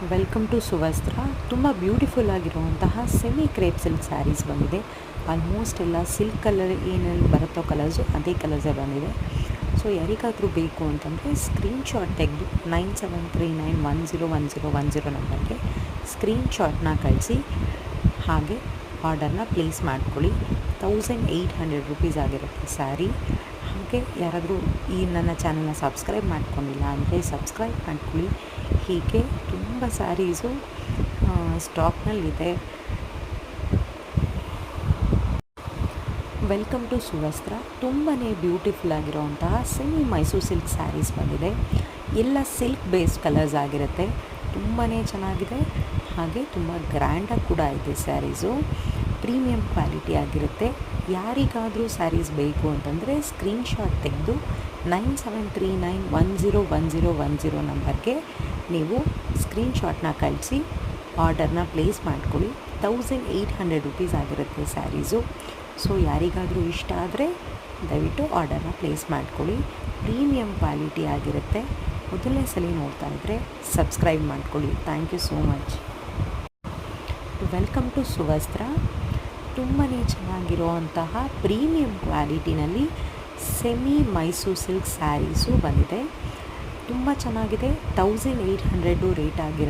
Welcome to ಸುವಸ್ತ್ರ. ತುಂಬ beautiful ಆಗಿರುವಂತಹ semi crepe silk sarees ಬಂದಿದೆ. ಆಲ್ಮೋಸ್ಟ್ ಎಲ್ಲ ಸಿಲ್ಕ್ ಕಲರ್ ಏನೇನು ಬರುತ್ತೋ ಕಲರ್ಸು ಅದೇ ಕಲರ್ಸೇ ಬಂದಿದೆ. ಸೊ ಯಾರಿಗಾದರೂ ಬೇಕು ಅಂತಂದರೆ ಸ್ಕ್ರೀನ್ಶಾಟ್ ತೆಗೆದು 9739101010 ನಂಬರ್ಗೆ ಸ್ಕ್ರೀನ್ಶಾಟ್ನ ಕಳಿಸಿ, ಹಾಗೆ ಆರ್ಡರ್ನ ಪ್ಲೇಸ್ ಮಾಡ್ಕೊಳ್ಳಿ. 1800 ರುಪೀಸ್ ಆಗಿರುತ್ತೆ ಸ್ಯಾರಿ. ಹಾಗೆ ಯಾರಾದರೂ ಈ ನನ್ನ ಚಾನಲ್ನ ಸಬ್ಸ್ಕ್ರೈಬ್ ಮಾಡ್ಕೊಂಡಿಲ್ಲ ಅಂದರೆ ಸಬ್ಸ್ಕ್ರೈಬ್ ಮಾಡ್ಕೊಳ್ಳಿ. ಹೀಗೆ ತುಂಬ ಸ್ಯಾರೀಸು ಸ್ಟಾಕ್ನಲ್ಲಿದೆ. Welcome to Suvastra. ತುಂಬಾ ಬ್ಯೂಟಿಫುಲ್ ಆಗಿರೋವಂತಹ ಸೆಮಿ ಮೈಸೂರು ಸಿಲ್ಕ್ ಸ್ಯಾರೀಸ್ ಬಂದಿದೆ. ಎಲ್ಲ ಸಿಲ್ಕ್ ಬೇಸ್ಡ್ ಕಲರ್ಸ್ ಆಗಿರುತ್ತೆ. ತುಂಬಾ ಚೆನ್ನಾಗಿದೆ, ಹಾಗೆ ತುಂಬ ಗ್ರ್ಯಾಂಡಾಗಿ ಕೂಡ ಇದೆ ಸ್ಯಾರೀಸು. ಪ್ರೀಮಿಯಂ ಕ್ವಾಲಿಟಿ ಆಗಿರುತ್ತೆ. ಯಾರಿಗಾದರೂ ಸ್ಯಾರೀಸ್ ಬೇಕು ಅಂತಂದರೆ ಸ್ಕ್ರೀನ್ಶಾಟ್ ತೆಗೆದು 9739101010 ನಂಬರ್ಗೆ ನೀವು ಸ್ಕ್ರೀನ್ಶಾಟ್ನ ಕಳಿಸಿ ಆರ್ಡರ್ನ ಪ್ಲೇಸ್ ಮಾಡ್ಕೊಳ್ಳಿ. 1800 ರುಪೀಸ್ ಆಗಿರುತ್ತೆ ಸ್ಯಾರೀಸು. ಸೊ ಯಾರಿಗಾದರೂ ಇಷ್ಟ ಆದರೆ ದಯವಿಟ್ಟು ಆರ್ಡರ್ನ ಪ್ಲೇಸ್ ಮಾಡ್ಕೊಳ್ಳಿ. ಪ್ರೀಮಿಯಂ ಕ್ವಾಲಿಟಿ ಆಗಿರುತ್ತೆ. ಮೊದಲನೇ ಸಲ ನೋಡ್ತಾ ಇದ್ದರೆ ಸಬ್ಸ್ಕ್ರೈಬ್ ಮಾಡ್ಕೊಳ್ಳಿ. Thank you so much. Welcome to Suvastra. ತುಂಬಾ ಚೆನ್ನಾಗಿರುವಂತಹ ಪ್ರೀಮಿಯಂ ಕ್ವಾಲಿಟಿನಲ್ಲಿ ಸೆಮಿ ಮೈಸೂರು ಸಿಲ್ಕ್ ಸ್ಯಾರೀಸು ಬಂದಿದೆ. ತುಂಬ ಚೆನ್ನಾಗಿದೆ. 1800 ರೇಟ್ ಆಗಿರುತ್ತೆ.